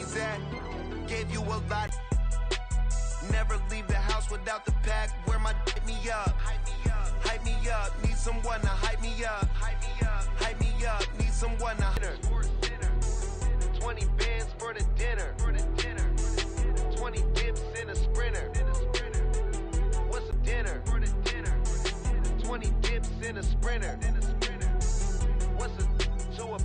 homies at? Gave you a lot. Never leave the house without the pack. Where my hype me up, hype me up. Need someone to hype me up, hype me up. Need someone to dinner. 20 bands for the dinner. 20 dips in a sprinter. What's a dinner? 20 dips in a sprinter. What's a two up?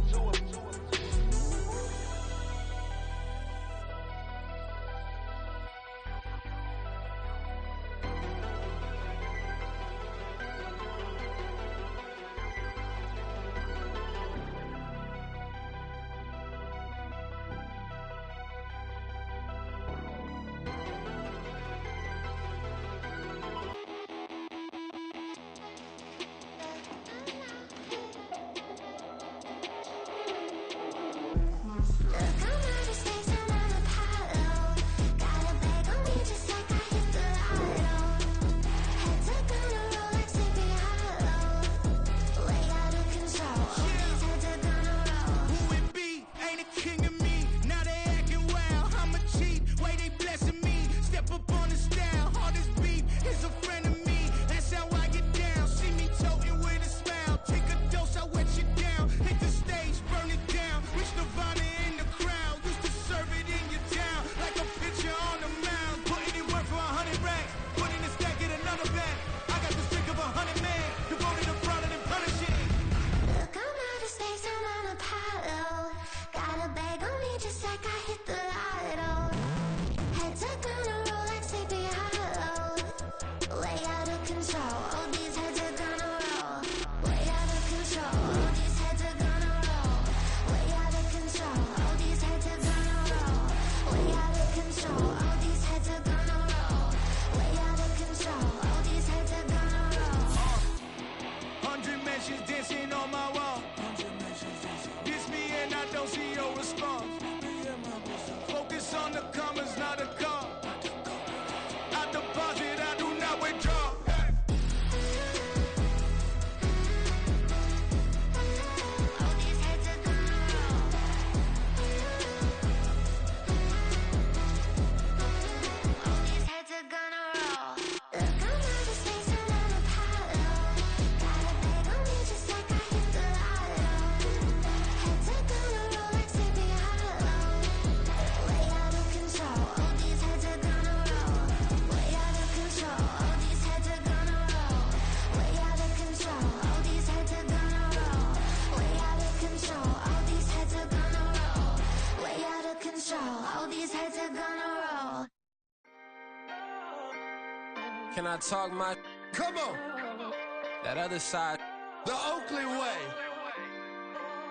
Can I talk my? Come on. That other side. The Oakley way.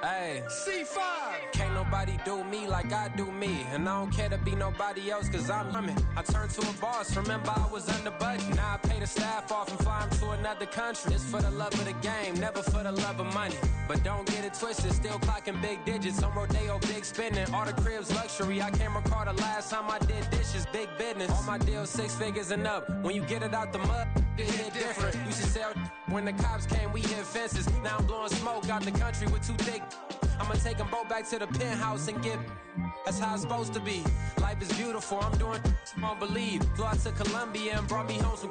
Hey. C5. Can't nobody do me like I do me. And I don't care to be nobody else cause I'm humming. I turned to a boss, remember I was under budget. Now I pay the staff off and fly them to another country. It's for the love of the game, never for the love of money. But don't get it twisted, still clocking big digits. On Rodeo, big spending, all the cribs luxury. I can't recall the last time I did dishes, big business. All my deals 6 figures and up. When you get it out the mud, it hit different. Used to sell when the cops came, we hit fences. Now I'm blowing smoke out the country with 2 thick. I'ma take them both back to the penthouse and get. That's how it's supposed to be. Life is beautiful, I'm doing won't believe. Flew out to Colombia and brought me home some.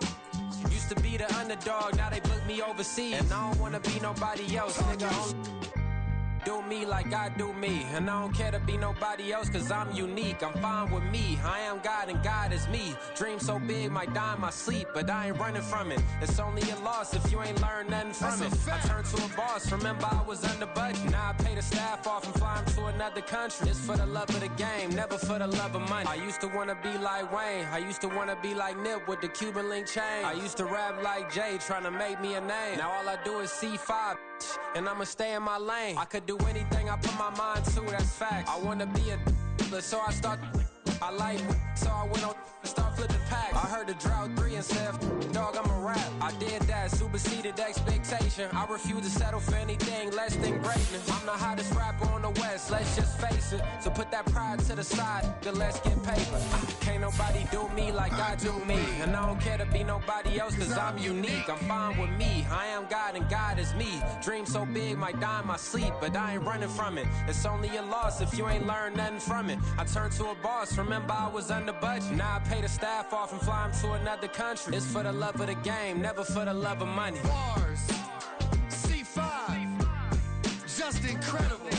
Used to be the underdog, now they book me overseas. And I don't wanna be nobody else, nigga. Do me like I do me. And I don't care to be nobody else cause I'm unique. I'm fine with me, I am God and God is me. Dream so big, might die in my sleep, but I ain't running from it. It's only a loss if you ain't learned nothing from it. I turned to a boss, remember I was under budget. Now I pay the staff off and fly them to another country. It's for the love of the game, never for the love of money. I used to wanna be like Wayne, I used to wanna be like Nip with the Cuban link chain. I used to rap like Jay, trying to make me a name. Now all I do is C5, and I'ma stay in my lane. I could do anything I put my mind to, that's fact. I wanna be a so I start. I like so I went on start flip the pack. I heard the drought 3 and said, dog, I'm a rap. I did that, superseded expectation. I refuse to settle for anything less than greatness. I'm the hottest rapper on the West, let's just face it. So put that pride to the side, then let's get paper. Can't nobody do me like I do me. And I don't care to be nobody else, cause I'm unique. I'm fine with me, I am God and God is me. Dream so big, might die in my sleep, but I ain't running from it. It's only a loss if you ain't learned nothing from it. I turned to a boss, remember I was under budget. Now I pay the staff off and fly them to another country. It's for the love of the game, never for the love of money. Bars, C5, just incredible.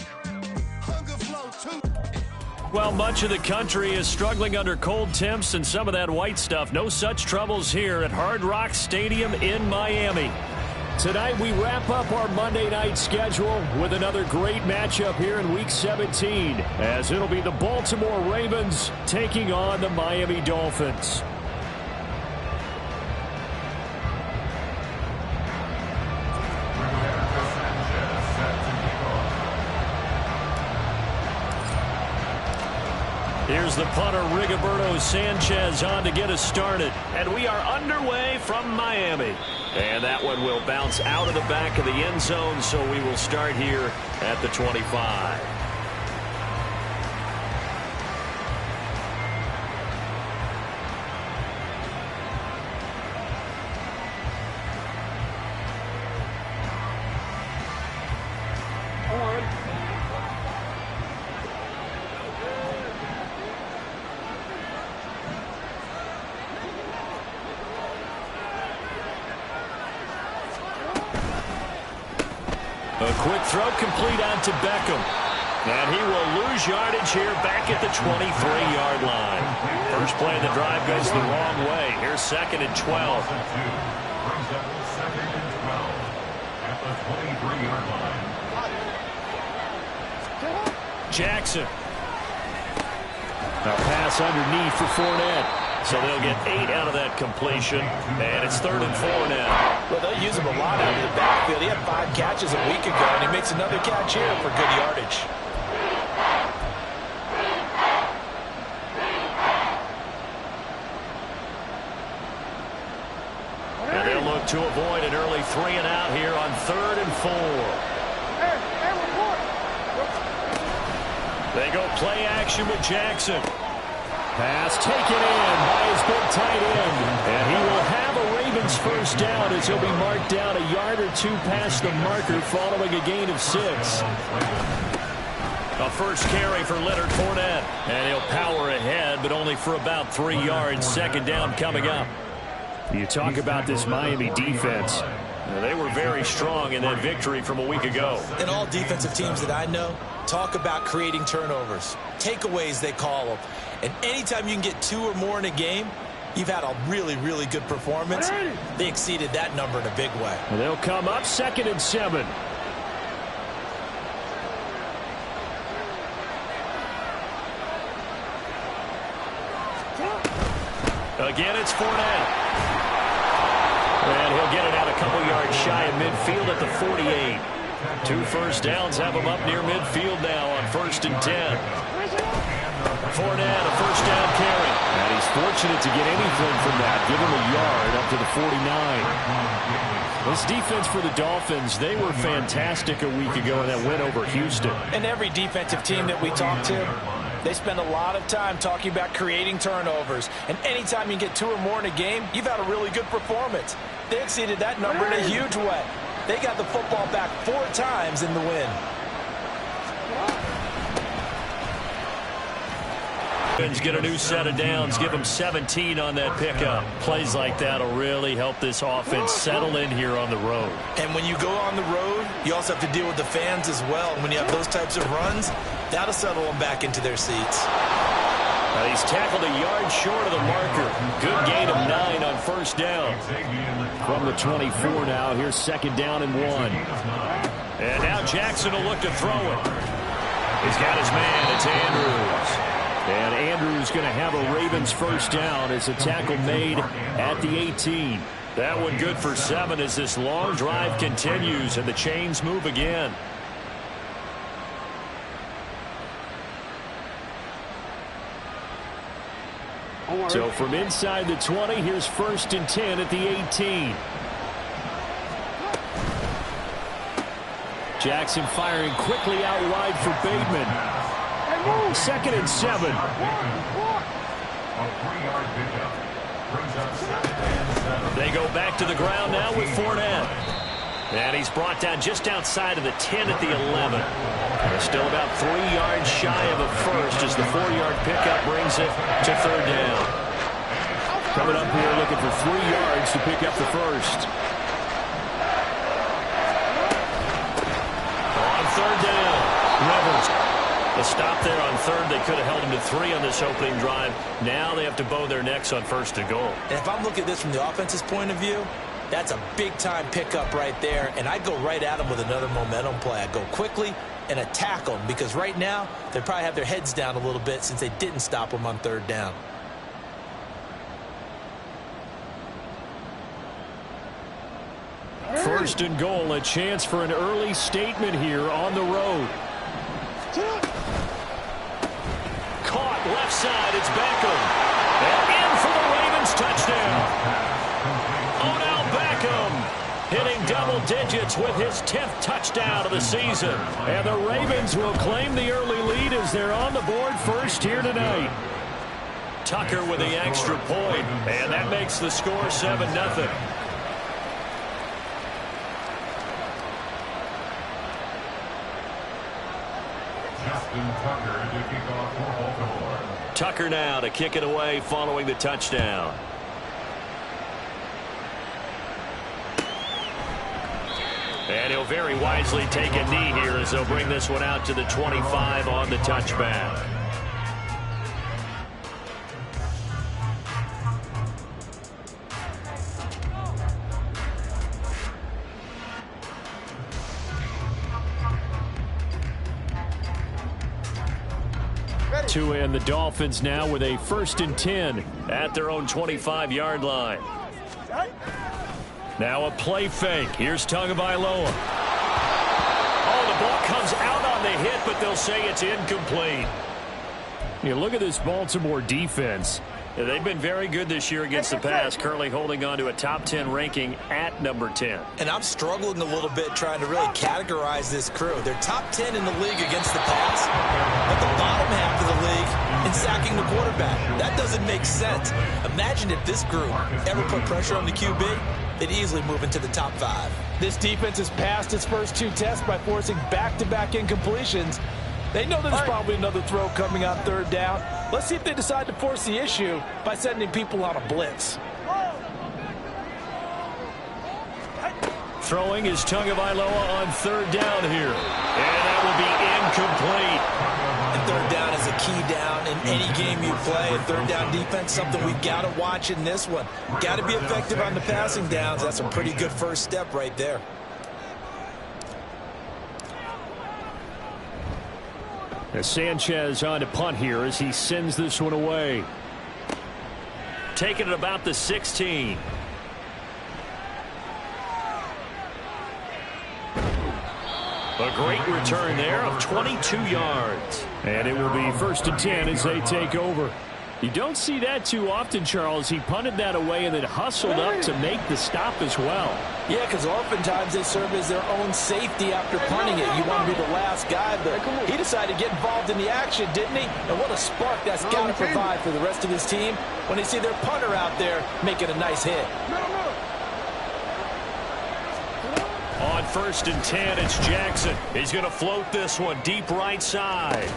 Hunger Flow 2. Well, much of the country is struggling under cold temps and some of that white stuff. No such troubles here at Hard Rock Stadium in Miami. Tonight we wrap up our Monday night schedule with another great matchup here in Week 17, as it'll be the Baltimore Ravens taking on the Miami Dolphins. Here's the punter, Rigoberto Sanchez, on to get us started. And we are underway from Miami. And that one will bounce out of the back of the end zone, so we will start here at the 25. A quick throw complete out to Beckham. And he will lose yardage here back at the 23-yard line. First play of the drive goes the wrong way. Here's 2nd and 12. Brings up 2nd and 12 at the 23-yard line. Jackson. A pass underneath for Fournette. So they'll get 8 out of that completion, and it's 3rd and 4 now. Well, they'll use him a lot out of the backfield. He had 5 catches a week ago, and he makes another catch here for good yardage. And they'll look to avoid an early 3 and out here on 3rd and 4. They go play action with Jackson. Pass taken in by his big tight end. And he will have a Ravens first down as he'll be marked down a yard or 2 past the marker following a gain of 6. A first carry for Leonard Fournette. And he'll power ahead, but only for about 3 yards. 2nd down coming up. You talk about this Miami defense. They were very strong in that victory from a week ago. And all defensive teams that I know talk about creating turnovers. Takeaways, they call them. And anytime you can get 2 or more in a game, you've had a really, really good performance. They exceeded that number in a big way. And they'll come up 2nd and 7. Again, it's Fournette. And he'll get it out a couple yards shy of midfield at the 48. 2 first downs have him up near midfield now on 1st and 10. Fournette, a first down carry. And he's fortunate to get anything from that. Give him a yard up to the 49. This defense for the Dolphins, they were fantastic a week ago in that win over Houston. And every defensive team that we talk to, they spend a lot of time talking about creating turnovers. And anytime you get 2 or more in a game, you've had a really good performance. They exceeded that number in a huge way. They got the football back 4 times in the win. Get a new set of downs. Give them 17 on that pickup. Plays like that will really help this offense settle in here on the road. And when you go on the road, you also have to deal with the fans as well. When you have those types of runs, that'll settle them back into their seats. He's tackled a yard short of the marker. Good gain of 9 on first down. From the 24 now, here's 2nd down and 1. And now Jackson will look to throw it. He's got his man. It's Andrews. And Andrews going to have a Ravens first down as a tackle made at the 18. That one good for 7 as this long drive continues and the chains move again. So from inside the 20, here's 1st and 10 at the 18. Jackson firing quickly out wide for Bateman. 2nd and 7. A 3-yard pickup. Brings up 7 and 7. They go back to the ground now with Fournette. And he's brought down just outside of the 10 at the 11. They're still about 3 yards shy of a first as the 4-yard pickup brings it to 3rd down. Coming up here looking for 3 yards to pick up the first. On 3rd down, Rivers. The stop there on 3rd. They could have held him to 3 on this opening drive. Now they have to bow their necks on 1st and goal. And if I'm looking at this from the offense's point of view, that's a big-time pickup right there, and I'd go right at them with another momentum play. I'd go quickly and attack them because right now they probably have their heads down a little bit since they didn't stop them on 3rd down. First and goal, a chance for an early statement here on the road. Caught left side, it's Beckham. And in for the Ravens touchdown. Odell Beckham hitting double digits with his 10th touchdown of the season. And the Ravens will claim the early lead as they're on the board first here tonight. Tucker with the extra point, and that makes the score 7-0. Tucker to kick off for Baltimore. Tucker now to kick it away following the touchdown. And he'll very wisely take a knee here as they'll bring this one out to the 25 on the touchback. To end the Dolphins now with a 1st and 10 at their own 25-yard line. Now a play fake. Here's Tagovailoa. Oh, the ball comes out on the hit, but they'll say it's incomplete. You look at this Baltimore defense. They've been very good this year against the pass, currently holding on to a top 10 ranking at number 10. And I'm struggling a little bit trying to really categorize this crew. They're top 10 in the league against the pass, but the bottom half of the league in sacking the quarterback. That doesn't make sense. Imagine if this group ever put pressure on the QB, they'd easily move into the top 5. This defense has passed its first 2 tests by forcing back-to-back incompletions. They know there's probably another throw coming on 3rd down. Let's see if they decide to force the issue by sending people on a blitz. Throwing is Tagovailoa on 3rd down here. And that will be incomplete. And 3rd down is a key down in any game you play. And 3rd down defense, something we've got to watch in this one. Got to be effective on the passing downs. That's a pretty good first step right there. As Sanchez on to punt here as he sends this one away. Taking it about the 16. A great return there of 22 yards. And it will be 1st and 10 as they take over. You don't see that too often, Charles. He punted that away and then hustled up to make the stop as well. Yeah, because oftentimes they serve as their own safety after punting it. You want to be the last guy, but he decided to get involved in the action, didn't he? And what a spark that's got to provide for the rest of his team when they see their punter out there making a nice hit. On 1st and 10, it's Jackson. He's going to float this one deep right side.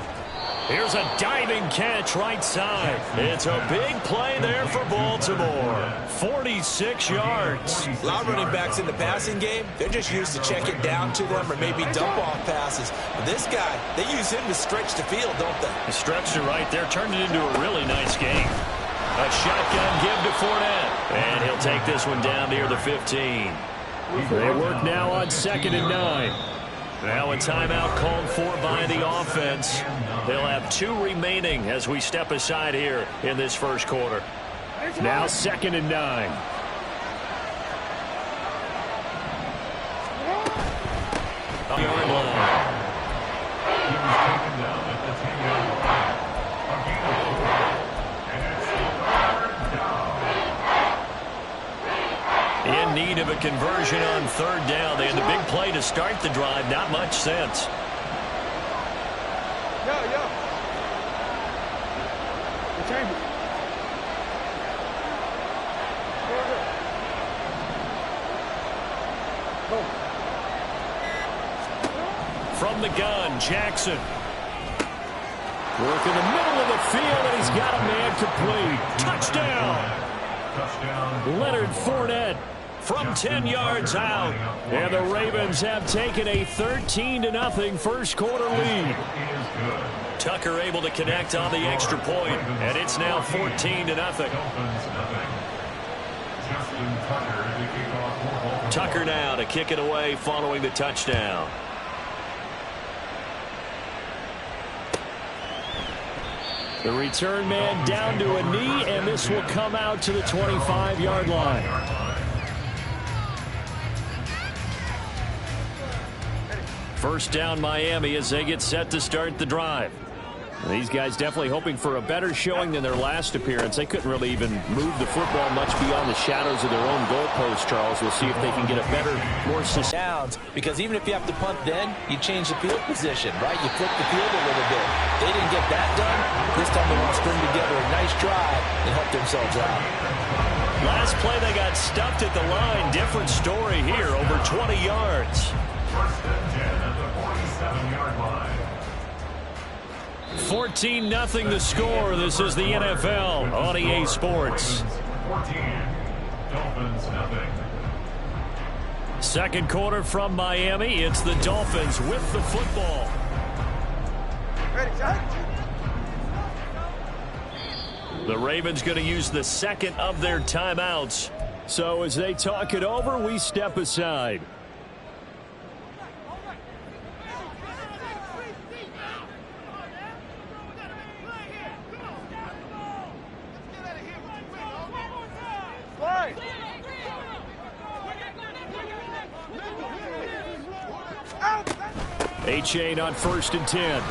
Here's a diving catch right side. It's a big play there for Baltimore. 46 yards. A lot of running backs in the passing game, they're just used to check it down to them or maybe dump off passes. But this guy, they use him to stretch the field, don't they? He stretched it right there, turned it into a really nice game. A shotgun give to Fournette. And he'll take this one down near the 15. They work now on 2nd and 9. Now a timeout called for by the offense. They'll have 2 remaining as we step aside here in this first quarter. Now 2nd and 9. Yard line. conversion on third down. They had the big play to start the drive. Not much sense. From the gun, Jackson. Work in the middle of the field, and he's got a man complete. Touchdown! Leonard Fournette from 10 yards out. And the Ravens have taken a 13-0 first quarter lead. Tucker able to connect on the extra point, and it's now 14-0. Tucker now to kick it away following the touchdown. The return man down to a knee, and this will come out to the 25-yard line. First down Miami as they get set to start the drive. These guys definitely hoping for a better showing than their last appearance. They couldn't really even move the football much beyond the shadows of their own goalpost, Charles. We'll see if they can get a better, more downs, because even if you have to punt then, you change the field position, right? You flip the field a little bit. They didn't get that done. This time they want to string together a nice drive and help themselves out. Last play they got stuffed at the line. Different story here, over 20 yards. First and 10 at the 47-yard line. 14-0 the score. This is the NFL on EA Sports. 14, Dolphins nothing. Second quarter from Miami. It's the Dolphins with the football. The Ravens going to use the second of their timeouts. So as they talk it over, we step aside. A-Chain on 1st and 10.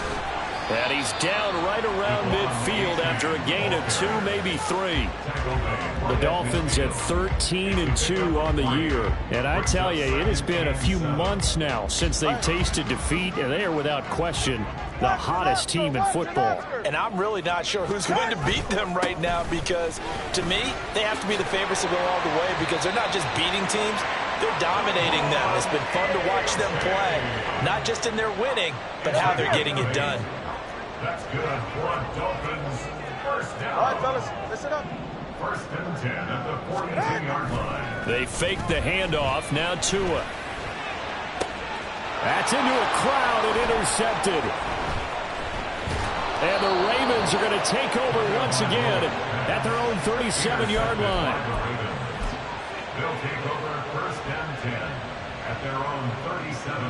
And he's down right around midfield after a gain of 2, maybe 3. The Dolphins at 13-2 on the year. And I tell you, it has been a few months now since they've tasted defeat, and they are without question the hottest team in football. And I'm really not sure who's going to beat them right now, because to me, they have to be the favorites to go all the way, because they're not just beating teams, they're dominating them. It's been fun to watch them play, not just in their winning, but how they're getting it done. That's good for Dolphins. First down. All right, fellas, listen up. First and 10 at the 42-yard line. They fake the handoff. Now Tua. That's into a crowd and intercepted. And the Ravens are going to take over once again at their own 37-yard line. They'll take over first and 10 at their own 37.